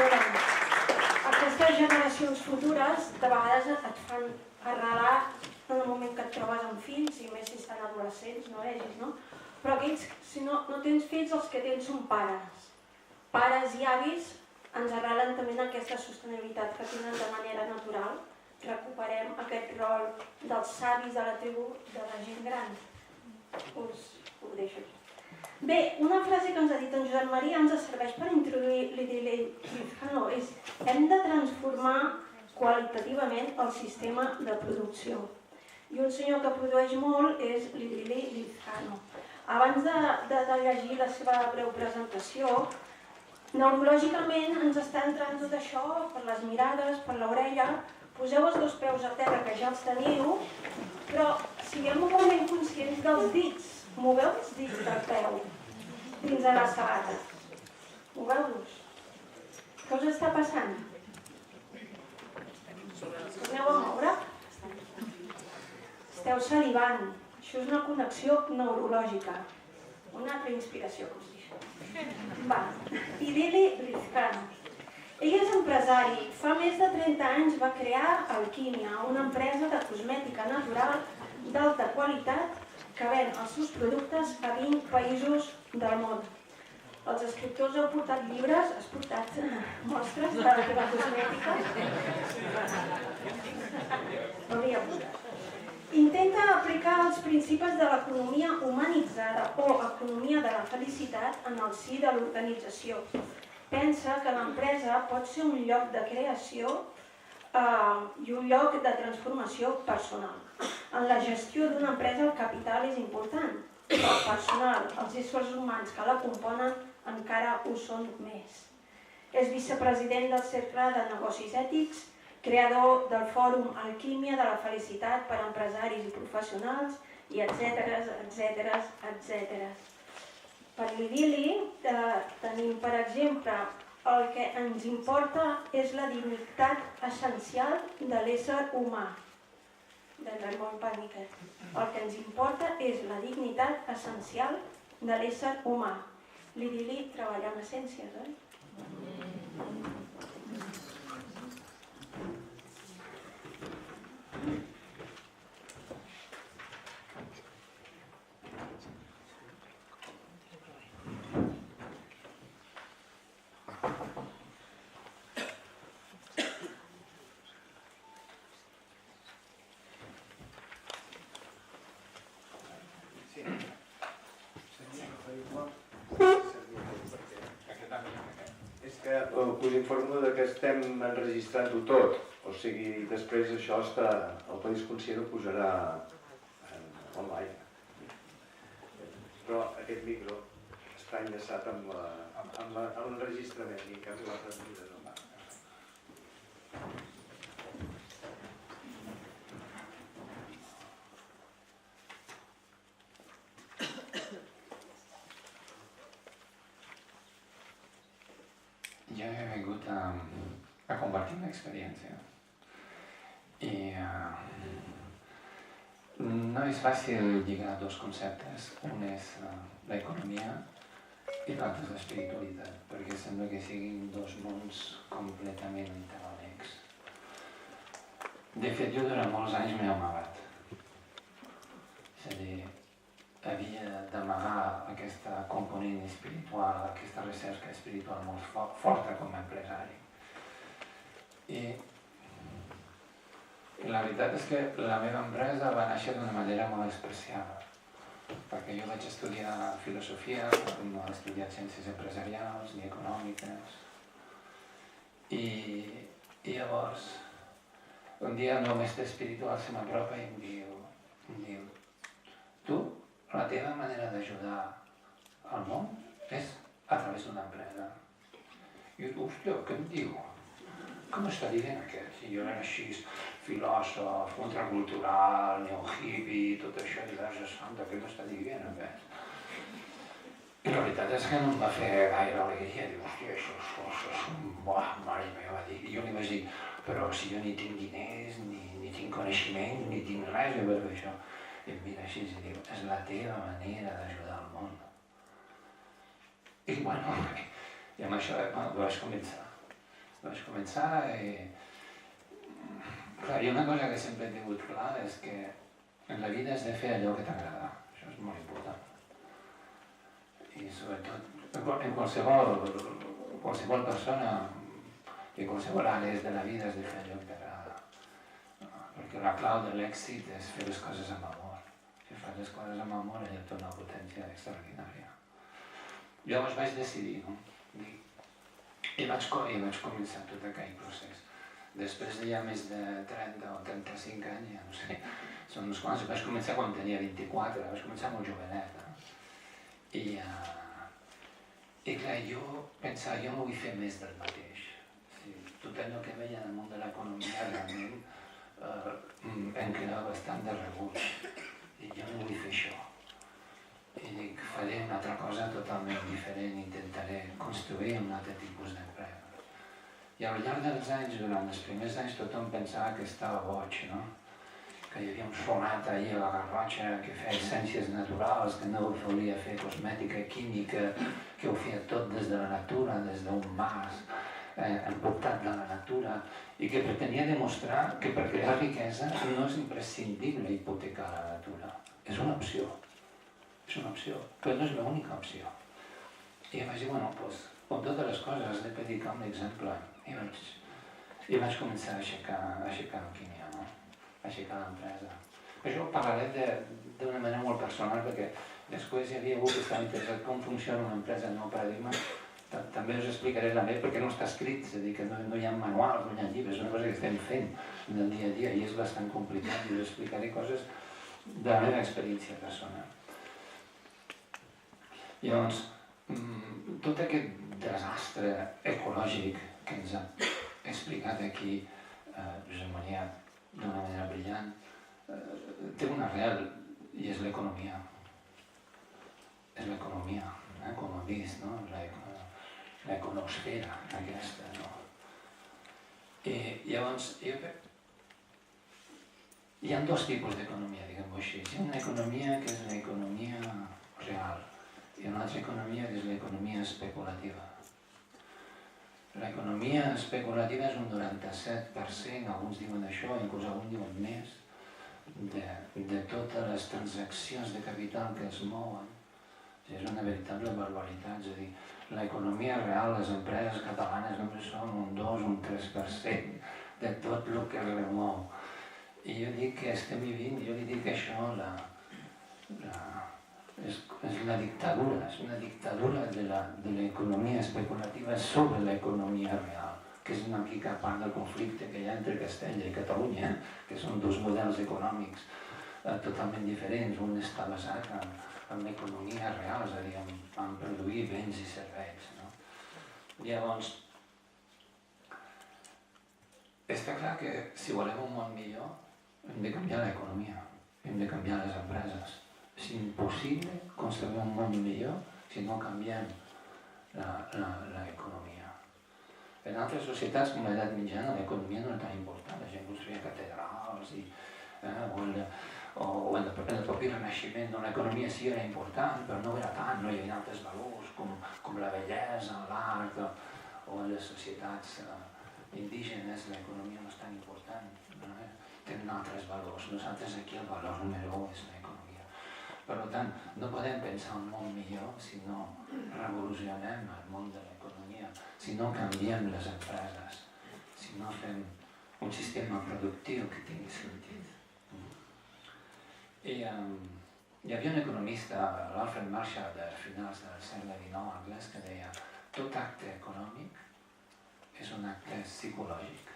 poden. Aquestes generacions futures de vegades et fan arrelar en el moment que et trobes amb fills, i més si estan adolescents, no vegis, no? Però aquells, si no tens fills, els que tens són pares. Pares i avis ens arrelen també en aquesta sostenibilitat que tenen de manera natural. Recuperem aquest rol dels savis de la tribu, de la gent gran. Us ho deixo aquí. Bé, una frase que ens ha dit en Josep Maria ens serveix per introduir l'idili Lizcano, és hem de transformar qualitativament el sistema de producció. I un senyor que produeix molt és l'idili Lizcano. Abans de llegir la seva breu presentació, neurològicament ens està entrant tot això per les mirades, per l'orella. Poseu els dos peus a terra, que ja els teniu, però siguem un moment conscients dels dits. Moveu els dits del peu dins de les sabates. Moveu-los. Què us està passant? Torneu a moure? Esteu salivant. Això és una connexió neurològica. Una altra inspiració que us deixo. Va, Idili Lizcano. Ell és empresari. Fa més de 30 anys va crear Alquímia, una empresa de cosmètica natural d'alta qualitat que ven els seus productes a 20 països del món. Els escriptors heu portat llibres, has portat mostres de la teva cosmètica? Hauria posat. Intenta aplicar els principis de l'economia humanitzada o economia de la felicitat en el si de l'organització. Pensa que l'empresa pot ser un lloc de creació i un lloc de transformació personal. En la gestió d'una empresa el capital és important, però el personal, els éssers humans que la componen encara ho són més. És vicepresident del Cercle de Negocis Ètics, creador del Fòrum Alquímia de la Felicitat per a empresaris i professionals, i etcètera. Per l'idili tenim, per exemple, el que ens importa és la dignitat essencial de l'ésser humà. De Raymond Paniquet. El que ens importa és la dignitat essencial de l'ésser humà. L'idili treballa amb essències, oi? És que us informo que estem enregistrant-ho tot, o sigui, després això el País Conscient ho posarà online. Però aquest micro està enllaçat amb l'enregistrament i en canvi l'altre micro no va. Jo he vingut a compartir una experiència i no és fàcil lligar dos conceptes, un és l'economia i l'altre és l'espiritualitat, perquè sembla que siguin dos mons completament antagonèmics. De fet, jo durant molts anys m'he amagat, és a dir, havia d'amagar aquesta component espiritual, aquesta recerca espiritual molt forta com a empresari. I la veritat és que la meva empresa va néixer d'una manera molt especial, perquè jo vaig estudiar filosofia, no he estudiat ciències empresarials ni econòmiques, i llavors un dia el meu mestre espiritual se m'apropa i em diu tu, la teva manera d'ajudar al món és a través d'una empresa. I jo dic, hòstia, què em diu? Com està dient aquest? I jo era així, filòsof, contracultural, neohippie, tot això, i Verge Santa, què m'està dient aquest? I la veritat és que no em va fer gaire alegria, diu, hòstia, això és un... mare meva, va dir. I jo li vaig dir, però si jo ni tinc diners, ni tinc coneixement, ni tinc res, jo veig això. I em mira així i diu, és la teva manera d'ajudar al món. I bueno, i amb això vaig començar. Vaig començar i... Clar, i una cosa que sempre he tingut clar és que en la vida has de fer allò que t'agrada. Això és molt important. I sobretot en qualsevol persona i en qualsevol àrea de la vida has de fer allò que t'agrada. Perquè la clau de l'èxit és fer les coses amb amor. Si fas les coses amb amor, allò té una potència extraordinària. Llavors vaig decidir, no? I vaig començar tot aquell procés. Després de ja més de 30 o 35 anys, ja no sé, són uns quants, vaig començar quan tenia 24, vaig començar molt jovenet. I clar, jo pensava, jo no vull fer més del mateix. Tot allò que veia en el món de l'economia realment em quedava bastant de rebuig. I jo no vull fer això. I dic, faré una altra cosa totalment diferent, intentaré construir un altre tipus d'empresa. I al llarg dels anys, durant els primers anys, tothom pensava que estava boig, no? Que hi havia un sonat ahir a la Garrotxa que feia essències naturals, que no volia fer cosmètica química, que ho feia tot des de la natura, des d'un mas, envoltat de la natura, i que pretenia demostrar que per crear riquesa no és imprescindible hipotecar la natura. És una opció. És una opció, però no és l'única opció. I vaig dir, bueno, doncs, com totes les coses, has de predicar un exemple. I vaig començar a aixecar Alquímia, no? A aixecar l'empresa. Això ho parlaré d'una manera molt personal, perquè després hi havia algú que estava interessat com funciona una empresa, no paradigma. També us explicaré la meva, perquè no està escrit, és a dir, que no hi ha manuals, no hi ha llibres, és una cosa que estem fent en el dia a dia i és bastant complicat i us explicaré coses de la meva experiència personal. Llavors, tot aquest desastre ecològic que ens ha explicat aquí Josep Maria d'una manera brillant té una arrel i és l'economia. És l'economia, com hem vist, no? L'econosfera aquesta, no? I llavors, hi ha dos tipus d'economia, diguem-ho així. Hi ha una economia que és l'economia real i una altra economia que és l'economia especulativa. L'economia especulativa és un 97%, alguns diuen això, inclús alguns diuen més, de totes les transaccions de capital que es mouen. És una veritable barbaritat, és a dir, l'economia real, les empreses catalanes només són un 2, un 3% de tot el que es remou. I jo dic que estem vivint, jo li dic això, és una dictadura, és una dictadura de l'economia especulativa sobre l'economia real, que és una mica part del conflicte que hi ha entre Castella i Catalunya, que són dos models econòmics totalment diferents. Un està basat en l'economia real, és a dir, en produir béns i serveis. Llavors, està clar que si volem un món millor, hem de canviar l'economia, hem de canviar les empreses. És impossible construir un món millor si no canviem l'economia. En altres societats com l'edat mitjana l'economia no era tan important, la gent construïa catedrals o en el propi Renaixement l'economia sí era important, però no era tant, no hi havia altres valors com la bellesa, l'art o en les societats indígenes l'economia no és tan important, tenen altres valors. Nosaltres aquí el valor número 1 és l'economia. Per tant, no podem pensar un món millor si no revolucionem el món de l'economia, si no canviem les empreses, si no fem un sistema productiu que tingui sentit. I hi havia un economista, l'Alfred Marshall, de finals del segle XIX anglès, que deia tot acte econòmic és un acte psicològic.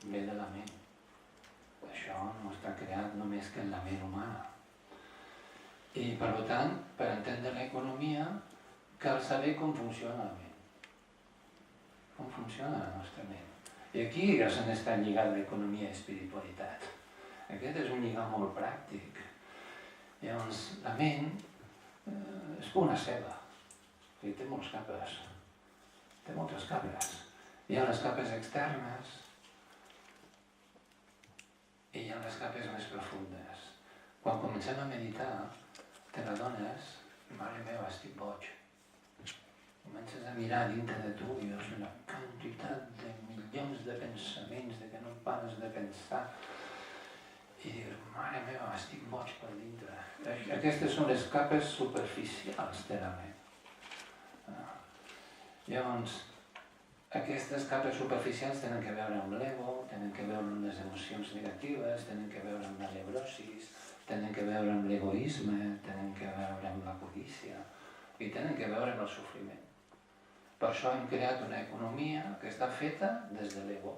Ve de la ment. Això no està creat només que en la ment humana. I per tant, per entendre l'economia, cal saber com funciona la ment. Com funciona la nostra ment. I aquí és on està lligat l'economia i espiritualitat. Aquest és un lligam molt pràctic. Llavors, la ment és com una ceba. Té moltes capes. Té moltes capes. Hi ha les capes externes i hi ha les capes més profundes. Quan comencem a meditar, te n'adones, mare meva, estic boig. comences a mirar dintre de tu i veus una quantitat de milions de pensaments de que no pares de pensar i dius, mare meva, estic boig per dintre. Aquestes són les capes superficials de la ment. Llavors, aquestes capes superficials tenen que veure amb l'ego, tenen que veure amb les emocions negatives, tenen que veure amb la neurosis, tenen que veure amb l'egoisme, tenen que veure amb la codícia i tenen que veure amb el sofriment. Per això hem creat una economia que està feta des de l'ego,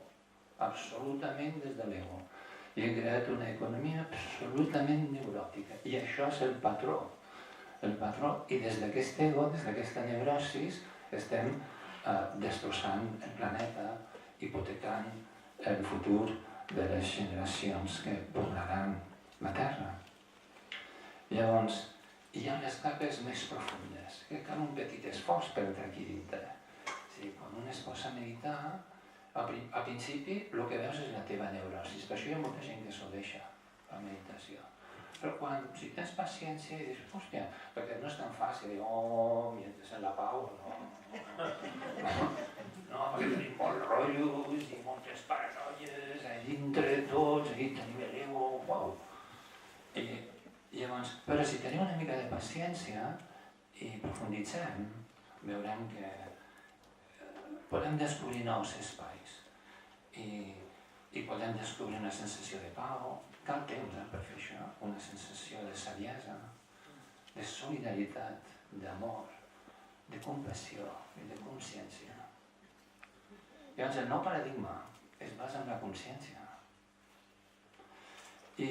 absolutament des de l'ego. I hem creat una economia absolutament neuròtica. I això és el patró. El patró, i des d'aquest ego, des d'aquesta neurosis, estem destrossant el planeta, hipotecant el futur de les generacions que poblaran la Terra. Llavors, hi ha les capes més profundes, que cal un petit esforç per entrar aquí dintre. Quan un es posa a meditar, a principi el que veus és la teva neurosis, per això hi ha molta gent que s'ho deixa, la meditació. Però si tens paciència i dius, hòstia, perquè no és tan fàcil, i entres en la pau, no, perquè tenim molts rotllos i moltes paranoies, a dintre tots, aquí tenim l'ego, uau. Llavors, però si tenim una mica de paciència i profunditzem, veurem que podem descobrir nous espais i podem descobrir una sensació de pau. Cal temps per fer això, una sensació de saviesa, de solidaritat, d'amor, de compassió i de consciència. Llavors, el nou paradigma es basa en la consciència. I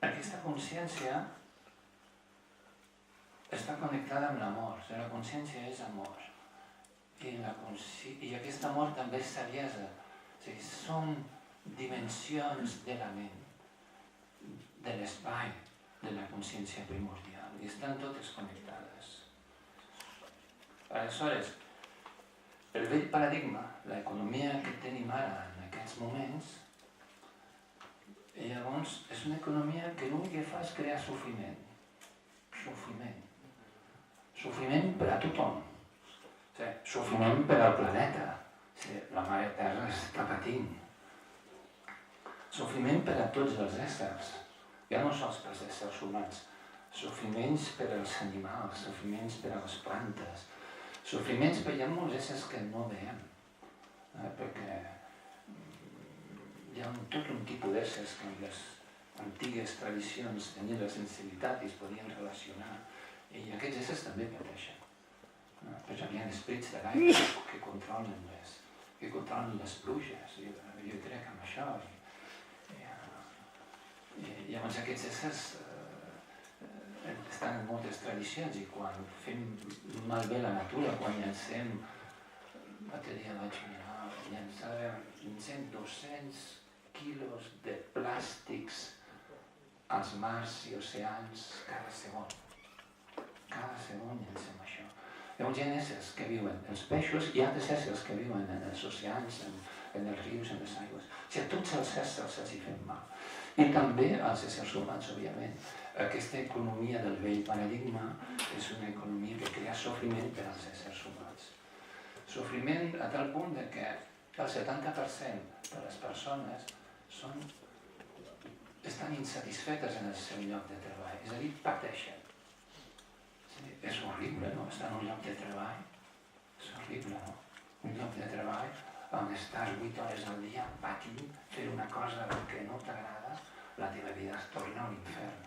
aquesta consciència està connectada amb l'amor. La consciència és amor. I aquest amor també és saviesa. Són dimensions de la ment, de l'espai, de la consciència primordial, i estan totes connectades. Aleshores, el vell paradigma, l'economia que tenim ara en aquests moments, llavors és una economia que l'únic que fa és crear sofriment. Sofriment per a tothom. Sofriment per al planeta. La mare Terra està patint. Sofriment per a tots els éssers. Ja no sols per als éssers humans. Sofriments per als animals, sofriments per a les plantes, sofriments per hi ha molts éssers que no veiem. Perquè hi ha tot un tipus d'éssers que en les antigues tradicions tenien la sensibilitat i es podien relacionar. I aquests éssers també pateixen. Per exemple, hi ha esprits de l'aigua que controlen les pluges. Jo crec en això. Llavors aquests éssers estan en moltes tradicions i quan fem malbé la natura, quan llancem, l'altre dia vaig mirar, llancem 200 quilos de plàstics als mars i oceans cada segon. Cada segon llancem això. Llavors hi ha éssers que viuen, els peixos, i altres éssers que viuen en els oceans, en els rius, en les aigües. A tots els éssers se'ls hi fem mal. I també als éssers humans, òbviament. Aquesta economia del vell paradigma és una economia que crea sofriment per als éssers humans. Sofriment a tal punt que el 70% de les persones estan insatisfetes en el seu lloc de treball, és a dir, pateixen. És horrible, no? Estar en un lloc de treball, és horrible, no? Un lloc de treball on estàs 8 hores al dia patint, fer una cosa que no t'agrada, la teva vida es torna a l'infern.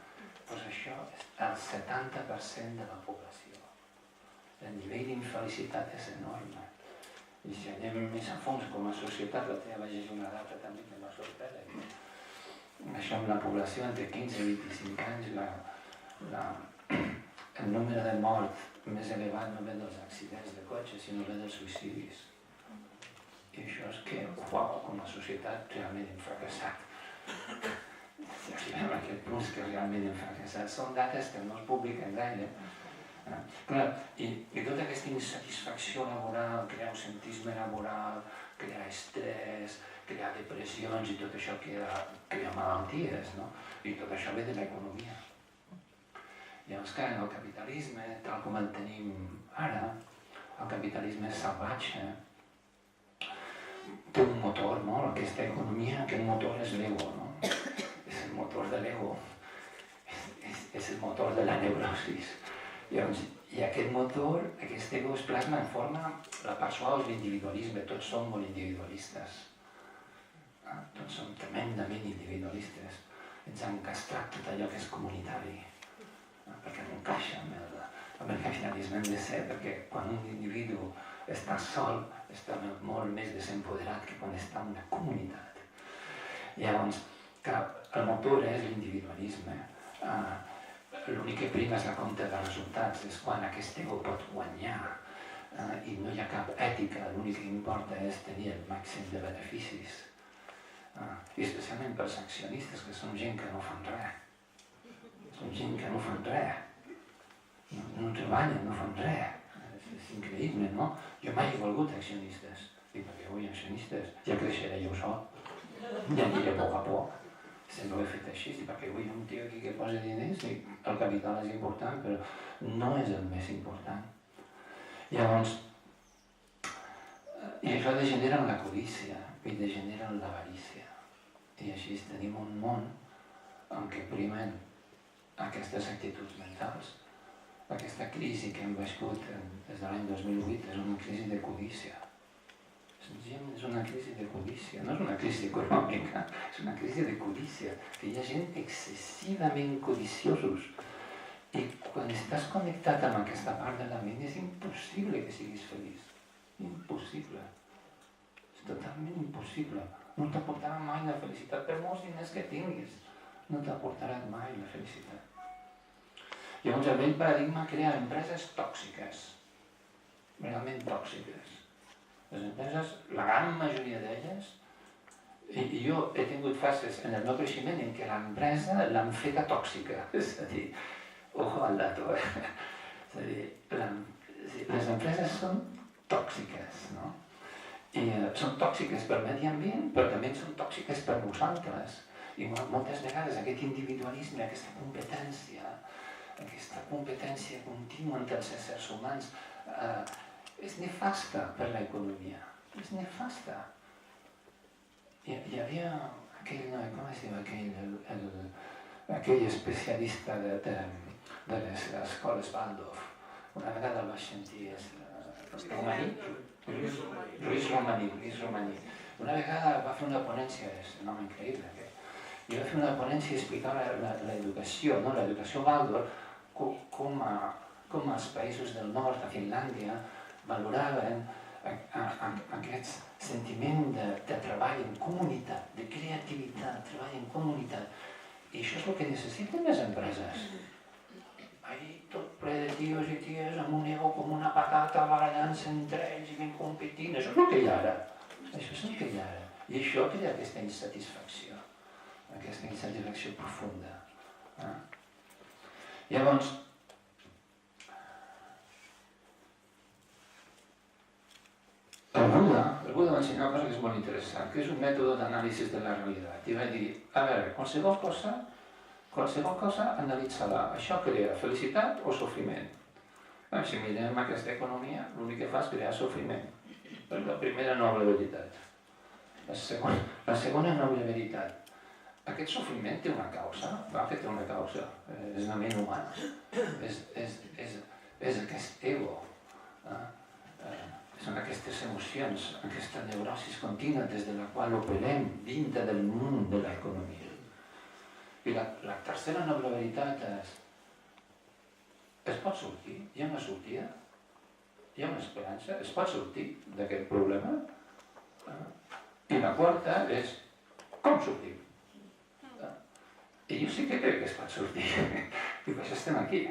Doncs això és el 70% de la població. El nivell d'infelicitat és enorme. I si anem més a fons com a societat, la teva vaig llegir una data també que m'ha sorprès. Això amb la població entre 15 i 25 anys, el número de mort més elevat no ve dels accidents de cotxe, sinó ve dels suïcidis. I això és que, uau, com a societat realment hem fracassat. Si arribem a aquest punt que realment hem fracassat. Són dates que no es publiquen gaire. Clar, i tota aquesta insatisfacció laboral, crear ausentisme laboral, crear estrès, crear depressions i tot això crea malalties, no? I tot això ve de l'economia. Llavors, clar, en el capitalisme, tal com el tenim ara, el capitalisme salvatge té un motor, no? Aquesta economia, aquest motor és l'ego, no? És el motor de l'ego, és el motor de la neurosis. I aquest motor, aquest ego es plasma en forma, la part suau és l'individualisme, tots som molt individualistes. Tots som tremendament individualistes. Ens han castrat tot allò que és comunitari, perquè no encaixa amb el capitalisme hem de ser, perquè quan un individu està sol, està molt més desempoderat que quan està en una comunitat. Llavors, el motor és l'individualisme. L'únic que prima és la compte de resultats, és quan aquest ego pot guanyar i no hi ha cap ètica, l'únic que importa és tenir el màxim de beneficis. I especialment pels accionistes, que són gent que no fan res. Són gent que no fan res. No treballen, no fan res. És increïble, no? Jo mai he volgut accionistes. I per què vull accionistes? Ja creixeré jo sol. Ja aniré a poc a poc. Sempre ho he fet així, perquè vull un tio aquí que posa diners i el capital és important, però no és el més important. Llavors, i això degenera en la codícia i degenera en l'avarícia. I així tenim un món en què primen aquestes actituds mentals. Aquesta crisi que hem viscut des de l'any 2008 és una crisi de codícia. Senzillament és una crisi de codícia, no és una crisi econòmica, és una crisi de codícia, que hi ha gent excessivament codiciosos. I quan estàs connectat amb aquesta part de la ment és impossible que siguis feliç. Impossible. És totalment impossible. No t'aportarà mai la felicitat, per molts diners que tinguis. No t'aportarà mai la felicitat. Llavors el vell paradigma crea empreses tòxiques, realment tòxiques. Les empreses, la gran majoria d'elles, i jo he tingut fases en el meu creixement en què l'empresa l'han feta tòxica, és a dir, ojo al dato, és a dir, les empreses són tòxiques, no? I són tòxiques pel medi ambient, però també són tòxiques per nosaltres. I moltes vegades aquest individualisme, aquesta competència contínua entre els éssers humans, és nefasta per l'economia, és nefasta. Hi havia aquell, com es diu aquell especialista de les escoles Waldorf, una vegada el vaig sentir, Lluís Romaní. Una vegada va fer una ponència, és un home increïble, i va fer una ponència i explicava l'educació, l'educació Waldorf, com els països del nord, a Finlàndia, valoraven aquest sentiment de treball en comunitat, de creativitat, treball en comunitat. I això és el que necessiten les empreses. Ahí tot ple de tios i ties amb un ego com una patata barallant-se entre ells i ben competint. Això és el que hi ha ara. Això és el que hi ha ara. I això crea aquesta insatisfacció profunda. Llavors, el Buda va ensenyar una cosa que és molt interessant, que és un mètode d'anàlisi de la realitat. I va dir, a veure, qualsevol cosa, analitza-la. Això crea felicitat o sofriment? Si mirem aquesta economia, l'únic que fa és crear sofriment. És la primera noble veritat. La segona noble veritat. Aquest sofriment té una causa, va que té una causa, és la ment humana, és aquest ego. Són aquestes emocions, aquesta neurosis contínua des de la qual operem dintre del món de l'economia. I la tercera noble veritat és, es pot sortir? Hi ha una sortida? Hi ha una esperança? Es pot sortir d'aquest problema? I la quarta és, com sortim? I jo sí que crec que es pot sortir, i per això estem aquí.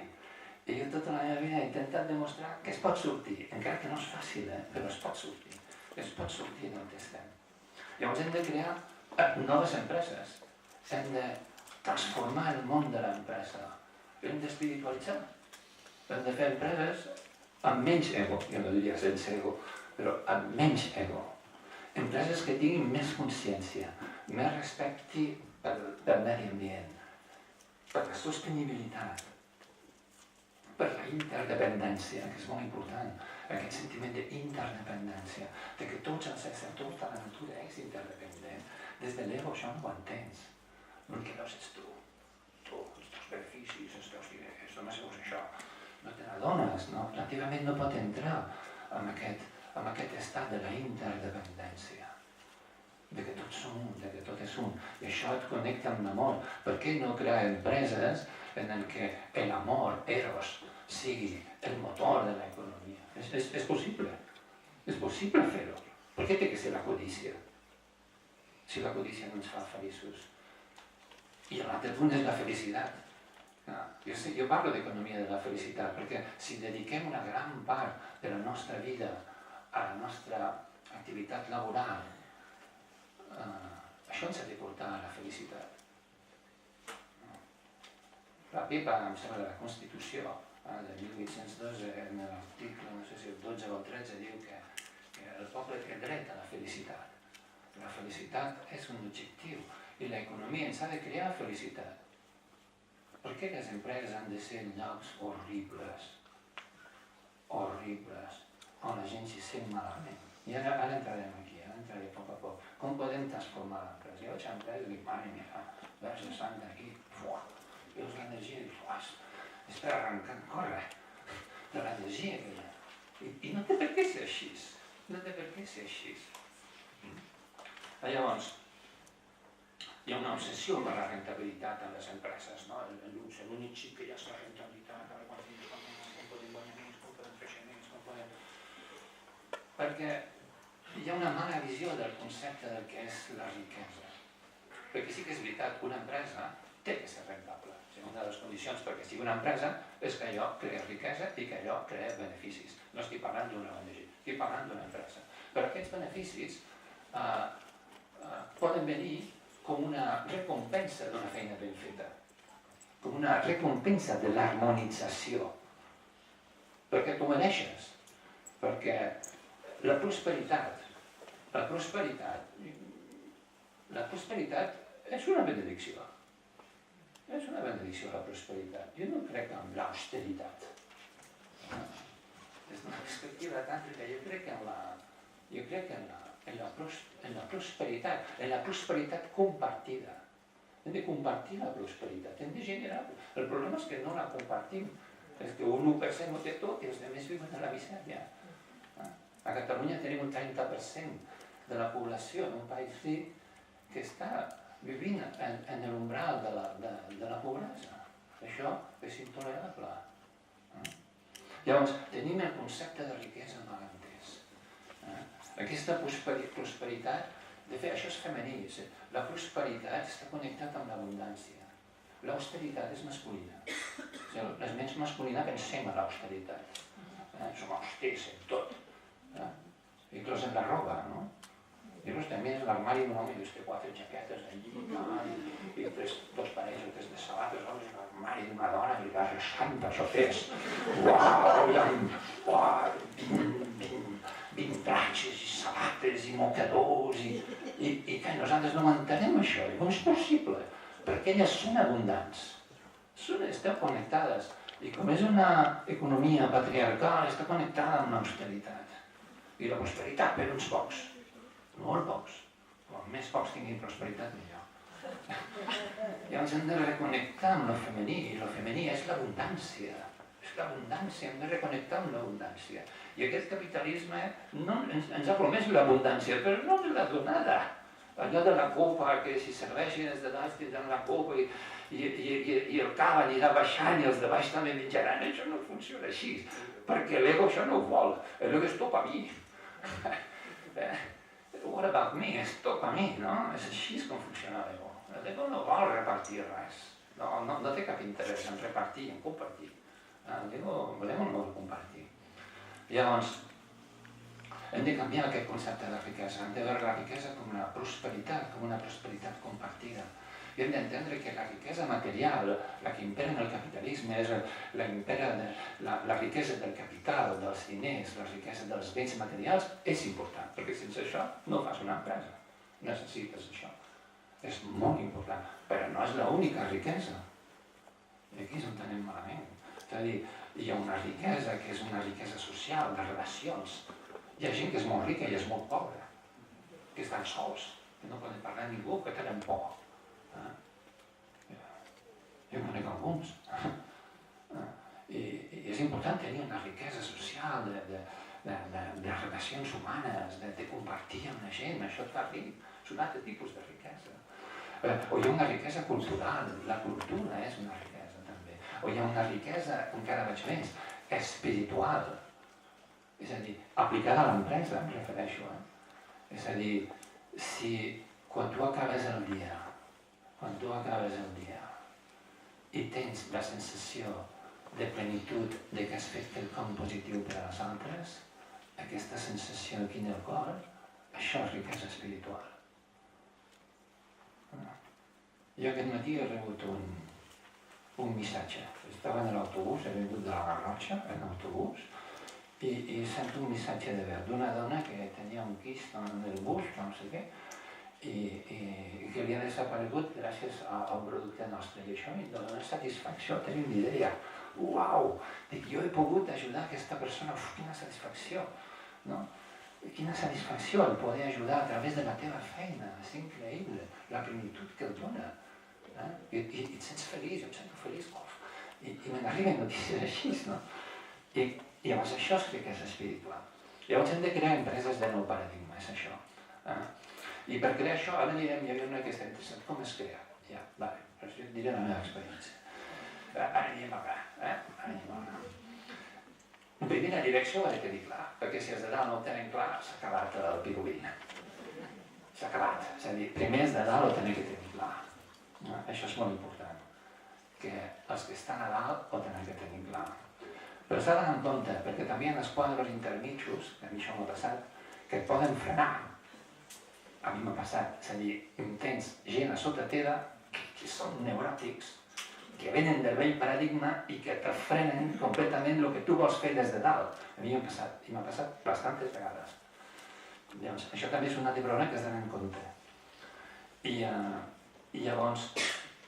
I jo tota la meva vida he intentat demostrar que es pot sortir, encara que no és fàcil, però es pot sortir. Es pot sortir d'on estem. Llavors hem de crear noves empreses. Hem de transformar el món de l'empresa. Hem d'espiritualitzar. Hem de fer empreses amb menys ego, jo no diria sense ego, però amb menys ego. Empreses que tinguin més consciència, més respecte pel medi ambient, per la sostenibilitat, per la interdependència, que és molt important. aquest sentiment d'interdependència, de que tots els éssers, tota la natura és interdependent. Des de l'ego això no ho entens. El que veus és tu, els teus beneficis, els teus diners, només veus això. No te n'adones, no? La teva ment no pot entrar en aquest estat de la interdependència, de que tots som un, de que tot és un. I això et connecta amb l'amor. Per què no crear empreses en què l'amor, Eros, sigui el motor de l'economia? És possible. És possible fer-ho. Per què té que ser la codícia? Si la codícia no ens fa feliços. I l'altre punt és la felicitat. Jo parlo d'economia de la felicitat perquè si dediquem una gran part de la nostra vida a la nostra activitat laboral, això ens ha de portar a la felicitat. La PEPA, em sembla, de la Constitució de 1812, en l'article, no sé si el 12 o el 13, diu que el poble té dret a la felicitat. La felicitat és un objectiu i l'economia ens ha de crear felicitat. Per què les empreses han de ser llocs horribles, on la gent s'hi sent malament? I ara entrarem aquí, entraré a poc a poc. Com podem transformar l'empresa? Jo vaig a l'empresa i dic, mare meva, vers de sang d'aquí, veus l'energia i dius, és per arrencar, corre, de l'energia que hi ha. I no té per què ser així, Llavors, hi ha una obsessió per la rentabilitat en les empreses, no? L'únic xip que hi ha és la rentabilitat, ara quan podem guanyar més, com podem créixer més, com podem... Perquè hi ha una mala visió del concepte del que és la riquesa. Perquè sí que és veritat, una empresa té que ser rentable. Una de les condicions perquè sigui una empresa és que allò crea riquesa i que allò crea beneficis. No estic parlant d'una ONG, estic parlant d'una empresa. Però aquests beneficis poden venir com una recompensa d'una feina ben feta, com una recompensa de l'harmonització, perquè t'ho mereixes, perquè la prosperitat és una benedicció. És una benedicció la prosperitat. Jo no crec en l'austeritat. Des d'una perspectiva tàntrica, jo crec en la prosperitat, en la prosperitat compartida. Hem de compartir la prosperitat, hem de generar. El problema és que no la compartim. És que un 1% ho té tot i els altres viuen en la misèria. A Catalunya tenim un 30% de la població en un país ric que està vivint en l'umbral de la pobresa. Això és intolerable. Llavors, tenim el concepte de riquesa mal entès. Aquesta prosperitat, de fet, això és femení. La prosperitat està connectada amb l'abundància. L'austeritat és masculina. Les ments masculines pensem en l'austeritat. Som austers en tot. Inclús en la roba, no? Llavors també és l'armari d'un home i té 4 jaquetes allí i 2 parells o 3 de sabates, és l'armari d'una dona i va restant els hotels. Uau, hi ha 20 tratges i sabates i mocadors i que nosaltres no entenem això. I com és possible? Perquè elles són abundants, estan connectades i com és una economia patriarcal està connectada amb l'austeritat. I la prosperitat per uns pocs. Molt pocs. Com més pocs tinguin prosperitat, millor. Llavors hem de reconnectar amb el femení, i el femení és l'abundància. És l'abundància, hem de reconnectar amb l'abundància. I aquest capitalisme ens ha promès l'abundància, però no ens l'ha donada. Allò de la copa, que si serveixen els de dalt tindran la copa i el cava anirà baixant i els de baix també menjaran. Això no funciona així, perquè l'ego això no ho vol. L'ego és tot a mi. What about me? És tot a mi, no? És així com funciona l'ego. L'ego no vol repartir res. No té cap interès en repartir, en compartir. L'ego no vol compartir. Llavors, hem de canviar aquest concepte de riquesa. Hem de veure la riquesa com una prosperitat compartida. I hem d'entendre que la riquesa material, la que impera en el capitalisme, és la riquesa del capital, dels diners, la riquesa dels béns materials, és important, perquè sense això no fas una empresa. Necessites això. És molt important, però no és l'única riquesa. I aquí és on anem malament. És a dir, Hi ha una riquesa que és una riquesa social, de relacions. Hi ha gent que és molt rica i és molt pobra, que estan sols, que no poden parlar a ningú, que tenen por. Jo conec alguns. I és important tenir una riquesa social, de relacions humanes, de compartir amb la gent, això et fa ric. És un altre tipus de riquesa. O hi ha una riquesa cultural, la cultura és una riquesa també. O hi ha una riquesa, encara vaig més, espiritual. És a dir, aplicada a l'empresa, em refereixo. És a dir, si quan tu acabes el dia i tens la sensació de plenitud de que has fet quelcom positiu per als altres, aquesta sensació aquí en el cor, això és riquesa espiritual. Jo aquest matí he rebut un missatge. Estava en l'autobús, he vingut de la Garrotxa, en l'autobús, i sento un missatge de veu d'una dona que tenia un quist en el bus, no sé què, i que havia desaparegut gràcies a un producte nostre. I això em dona una satisfacció, tenir una idea. Uau! Dic, jo he pogut ajudar aquesta persona, quina satisfacció, no? Quina satisfacció el poder ajudar a través de la teva feina, és increïble, la plenitud que et dona. I et sents feliç, jo em sento feliç, i me n'arriben notícies així, no? I llavors això és riquesa espiritual. Llavors hem de crear empreses de nou paradigma, és això. I per crear això, ara anirem, hi havia una que està interessant, com es crea? Ja, vale, però jo et diré la meva experiència. Ara anirem a clar, ara anirem a clar. En primera direcció ho ha de tenir clar, perquè si els de dalt no ho tenen clar, s'ha acabat el pirulí. S'ha acabat, és a dir, primer els de dalt ho tenen que tenir clar. Això és molt important, que els que estan a dalt ho tenen que tenir clar. Però s'ha d'anar en compte, perquè també hi ha els quadres intermitjos, que a mi això m'ha passat, que et poden frenar. A mi m'ha passat, és a dir, tens gent a sota teva que són neuròtics, que venen del vell paradigma i que te frenen completament el que tu vols fer des de dalt. A mi m'ha passat, i m'ha passat bastantes vegades. Llavors, això també és un altre problema que has d'anar en compte. I llavors,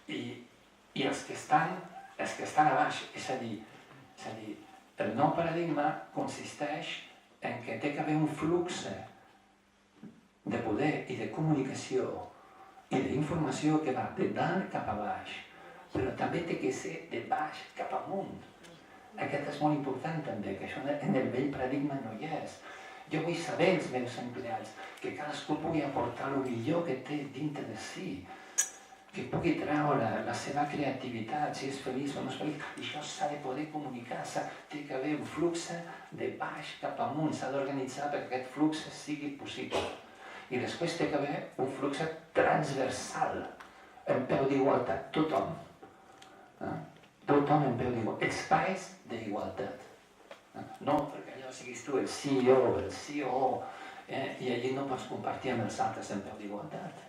i els que estan a baix, és a dir, el nou paradigma consisteix en que té que haver un flux de poder i de comunicació i d'informació que va de dalt cap a baix, però també té que ser de baix cap amunt. Aquest és molt important també, que això en el vell paradigma no hi és. Jo vull saber els meus empleats, que cadascú pugui aportar el millor que té dintre de si, que pugui treure la seva creativitat, si és feliç o no és feliç, i això s'ha de poder comunicar, té que haver un flux de baix cap amunt, s'ha d'organitzar perquè aquest flux sigui possible. I després té que haver un flux transversal, en peu d'igualtat, tothom. Tothom en peu d'igualtat, espais d'igualtat. No perquè allò siguis tu el CEO o el COO, i allí no pots compartir amb els altres en peu d'igualtat.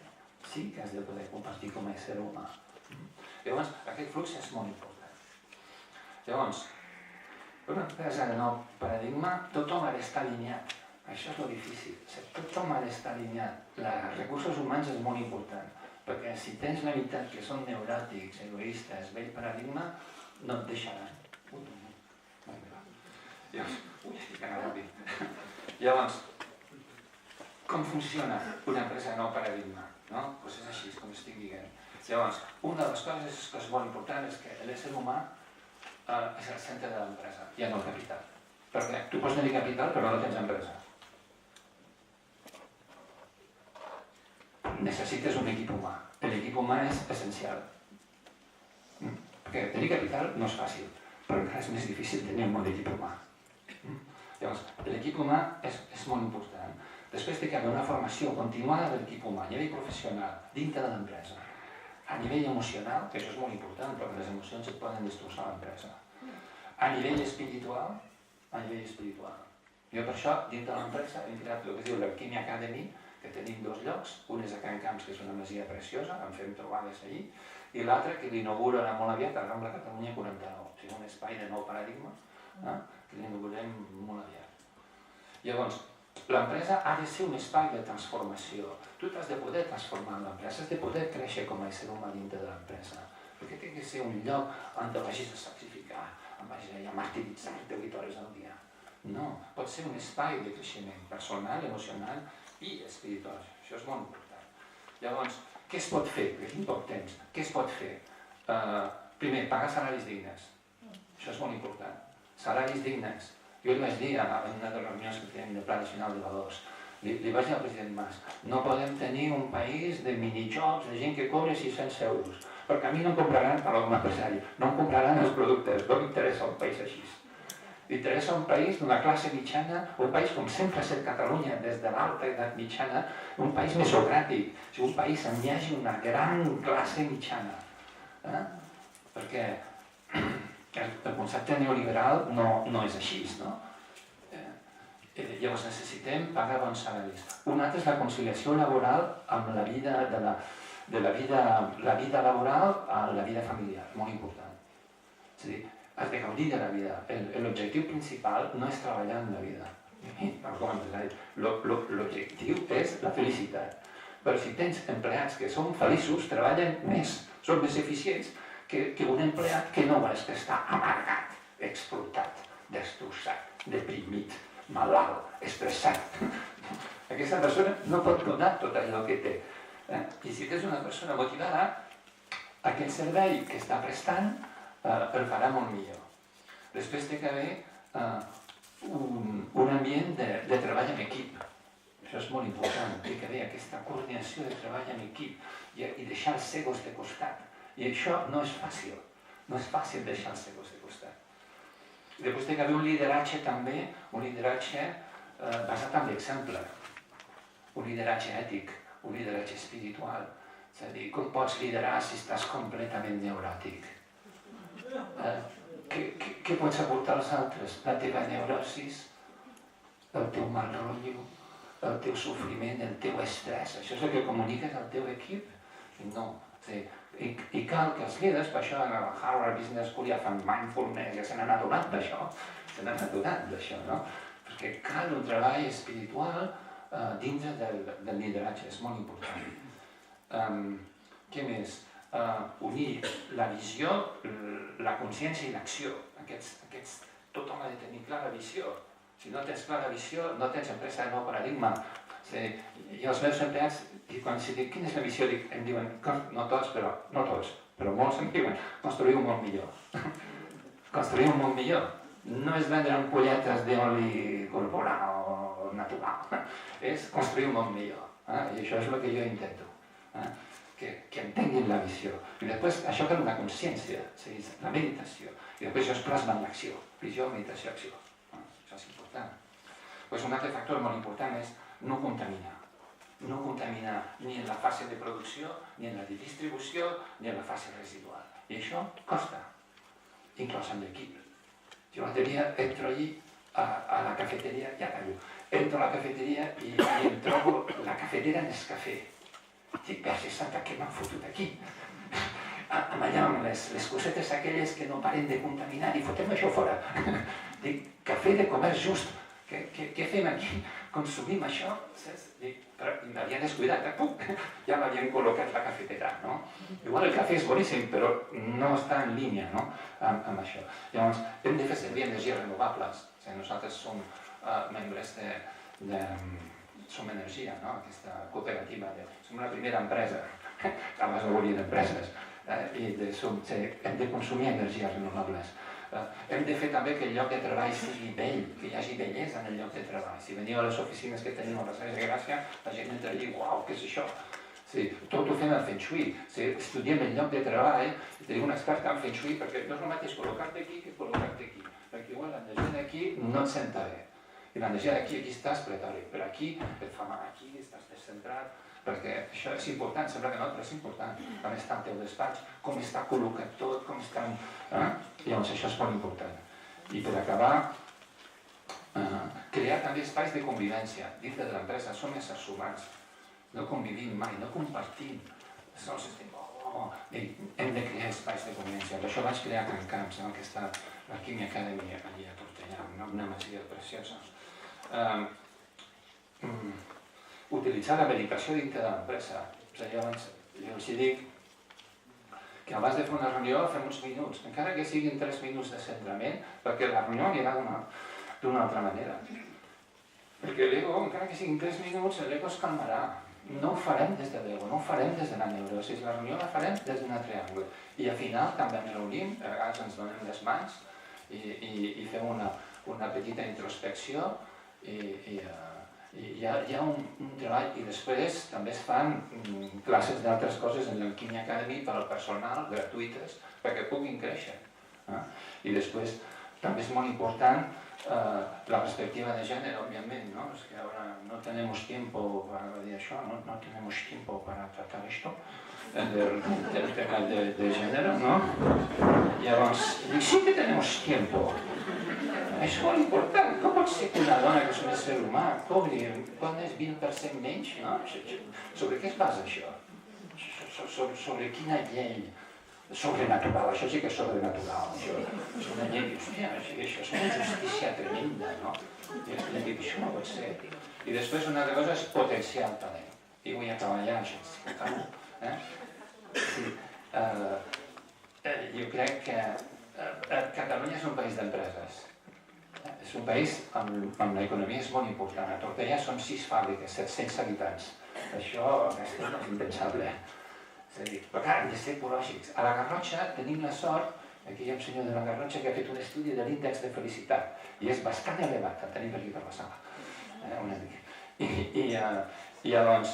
Sí que has de poder compartir com a ésser humà. Llavors, aquest flux és molt important. Llavors, una empresa de nou paradigma, tothom ha d'estar alineat. Això és el difícil. Tothom ha d'estar alineat. Els recursos humans és molt important, perquè si tens la meitat que són neuròtics, egoistes, vell paradigma, no et deixaran. Llavors, com funciona una empresa de nou paradigma? Doncs és així, com estic dient. Llavors, una de les coses que és molt important és que l'ésser humà és el centre de l'empresa, i no el capital. Perquè tu pots tenir capital però no tens empresa. Necessites un equip humà. L'equip humà és essencial. Perquè tenir capital no és fàcil, però encara és més difícil tenir un bon equip humà. Llavors, l'equip humà és molt important. Després té que haver una formació continuada de l'equip humà, a nivell professional, dintre de l'empresa. A nivell emocional, que això és molt important, perquè les emocions et poden destrossar l'empresa. A nivell espiritual, Jo per això, dintre de l'empresa, hem creat el que es diu l'Alquimia Academy, que tenim 2 llocs, un és a Can Camps, que és una masia preciosa, en fem trobades allí, i l'altre, que l'inaugurarà molt aviat, a Rambla Catalunya 49, o sigui, un espai de nou paradigma, que l'inaugurem molt aviat. Llavors, l'empresa ha de ser un espai de transformació. Tu t'has de poder transformar en l'empresa, has de poder créixer com a ésser humà dintre de l'empresa, perquè té que ser un lloc on te vagis a sacrificar, a martiritzar-te 8 hores al dia. No, pot ser un espai de creixement personal, emocional i espiritual. Això és molt important. Llavors, què es pot fer? Perquè tinc poc temps. Què es pot fer? Primer, pagar salaris dignes. Això és molt important. Salaris dignes. Jo li vaig dir en una de les reunions que tenim de Pla Nacional de Valors, li vaig dir al president Mas, no podem tenir un país de minijobs, de gent que cobra 600 euros, perquè a mi no em compraran, com a empresari, no em compraran els productes, no m'interessa un país així. M'interessa un país d'una classe mitjana, un país com sempre ha estat Catalunya des de l'alta edat mitjana, un país mesocràtic, un país on hi hagi una gran classe mitjana. Perquè el concepte neoliberal no és així, no? Llavors necessitem pagar bons salaris. Una altra és la conciliació laboral amb la vida laboral a la vida familiar, molt important. És a dir, has de gaudir de la vida. L'objectiu principal no és treballar en la vida. L'objectiu és la felicitat. Però si tens empleats que són feliços, treballen més, són més eficients que un empleat que no és que està amargat, explotat, destrossat, deprimit, malalt, estressat. Aquesta persona no pot donar tot allò que té. I si tens una persona motivada, aquell servei que està prestant el farà molt millor. Després té que haver un ambient de treball en equip. Això és molt important. Té que haver aquesta coordinació de treball en equip i deixar els egos de costat. I això no és fàcil. No és fàcil deixar els egos de costat. I després té que haver un lideratge també, un lideratge basat en l'exemple. Un lideratge ètic, un lideratge espiritual. És a dir, com pots liderar si estàs completament neuròtic? Què pots aportar als altres? La teva neurosis, el teu mal rotllo, el teu sofriment, el teu estrès. Això és el que comuniques al teu equip? No. I cal que els líders, per això a la Harvard Business School ja fan mindfulness, ja se n'han adonat d'això, no? Perquè cal un treball espiritual dintre del lideratge, és molt important. Què més? Unir la visió, la consciència i l'acció. Tothom ha de tenir clara la visió. Si no tens clara la visió, no tens empresa de nou paradigma. Jo els meus empleats, quan si dic quina és la visió, em diuen, no tots, però molts em diuen, construir un món millor. Construir un món millor. No és vendre ampolletes d'oli corporal o natural, és construir un món millor. I això és el que jo intento. Que entenguin la visió. I després això cal una consciència, la meditació. I després això es plasma en l'acció. Visió, meditació, acció. Això és important. Un altre factor molt important és no contaminar. No contaminar ni en la fase de producció, ni en la de distribució, ni en la fase residual. I això costa, inclòs amb l'equip. Jo l'altre dia entro allí a la cafeteria, ja tallo, entro a la cafeteria i em trobo la cafetera Nescafé. Dic, verge santa, què m'han fotut aquí? Amb allà, amb les cosetes aquelles que no paren de contaminar i fotem això fora. Dic, cafè de comerç just. Què fem aquí? Consumim això? Però m'havien descuidat, ja m'havien col·locat la cafetera, no? Igual el cafè és boníssim, però no està en línia amb això. Llavors, hem de fer servir energies renovables. Nosaltres som membres de Som Energia, aquesta cooperativa. Som la primera empresa, abans no volien empreses, i hem de consumir energies renovables. Hem de fer també que el lloc de treball sigui bell, que hi hagi bellesa en el lloc de treball. Si veniu a les oficines que tenim a les Àrees de Gràcia, la gent entra allí, uau, què és això? Tot ho fem en Feng Shui. Estudiem el lloc de treball, tenim un expert en Feng Shui, perquè no és el mateix col·locar-te aquí que col·locar-te aquí. Perquè igual l'energia d'aquí no et senta bé. I l'energia d'aquí, aquí estàs pretòric, però aquí et fa mal, aquí estàs descentrat, perquè això és important, sembla que no, però és important. Com està el teu despatx, com està col·locat tot, com està... Llavors això és molt important. I per acabar, crear també espais de convivència. Dintre de l'empresa som éssers humans, no convivim mai, no compartim. Sols estem... Hem de crear espais de convivència. Per això vaig crear Can Camps, que està la Química Academy allà a Tortellà, una masia preciosa. Utilitzar la medicació dintre de l'empresa. Jo els dic que abans de fer una reunió fem uns minuts, encara que siguin 3 minuts de centrament, perquè la reunió anirà d'una altra manera. Perquè l'ego, encara que siguin 3 minuts, l'ego es calmarà. No ho farem des de l'ego, no ho farem des de la neurosi, la reunió la farem des d'un altre angle. I al final també ens reunim, a vegades ens donem les mans i fem una petita introspecció i hi ha un treball i després també es fan classes d'altres coses en l'Alquimia Academy per al personal, gratuïtes, perquè puguin créixer. I després també és molt important la perspectiva de gènere, òbviament, ¿no? Es que ahora no tenemos tiempo para dir això, no tenemos tiempo para tratar esto, del tema de gènere, ¿no? Llavors, sí que tenemos tiempo. És molt important. Com pot ser que una dona que és un ésser humà cobri quan és 20% menys? Sobre què es basa això? Sobre quina llei sobrenatural? Això sí que és sobrenatural. És una llei, hòstia, això és una justícia tremenda, no? I dic, això no pot ser. I després una altra cosa és potenciar el talent. I vull acabar ja, això. Jo crec que Catalunya és un país d'empreses. És un país amb l'economia és molt important. A Tortellà són 6 fàbriques, 700 habitants. Això és impensable. És a dir, però clar, hem de ser ecològics. A la Garrotxa tenim la sort, aquí hi ha un senyor de la Garrotxa que ha fet un estudi de l'índex de felicitat i és bastant elevat, el tenim per aquí per la sala. I llavors,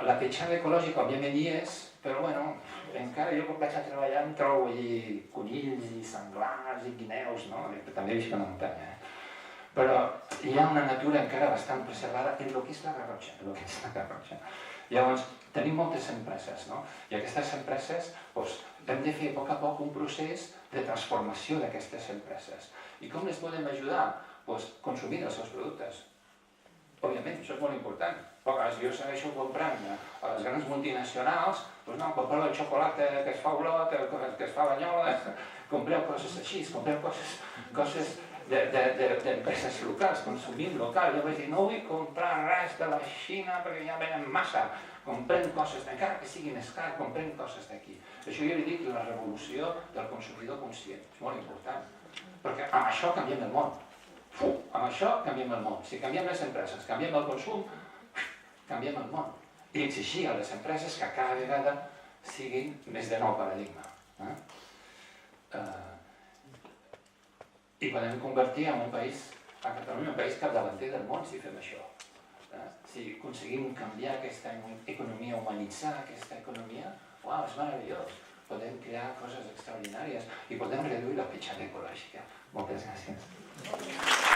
la petjada ecològica òbviament hi és, però bueno, encara jo quan vaig a treballar em trobo allí conills i senglars i guineus, no? També visc a la muntanya. Però hi ha una natura encara bastant preservada en el que és la Garrotxa. Llavors, tenim moltes empreses, no? I aquestes empreses, hem de fer a poc un procés de transformació d'aquestes empreses. I com les podem ajudar? Consumint els seus productes. Òbviament, això és molt important. Jo segueixo comprant a les grans multinacionals, compreu el xocolata que es fa a Olot, que es fa a Banyoles, compreu coses així, compreu coses d'empreses locals, consumint local. Jo vaig dir, no vull comprar res de la Xina perquè ja venen massa. Comprem coses, encara que siguin escar, comprem coses d'aquí. Això jo li dic la revolució del consumidor conscient. És molt important, perquè amb això canviem el món. Amb això canviem el món. Si canviem les empreses, canviem el consum, canviem el món. I exigir a les empreses que cada vegada siguin més de nou paradigma. I podem convertir en un país, a Catalunya, un país capdavanter del món si fem això. Si aconseguim canviar aquesta economia, humanitzar aquesta economia, uau, és meravellós. Podem crear coses extraordinàries i podem reduir la petjada ecològica. Moltes gràcies.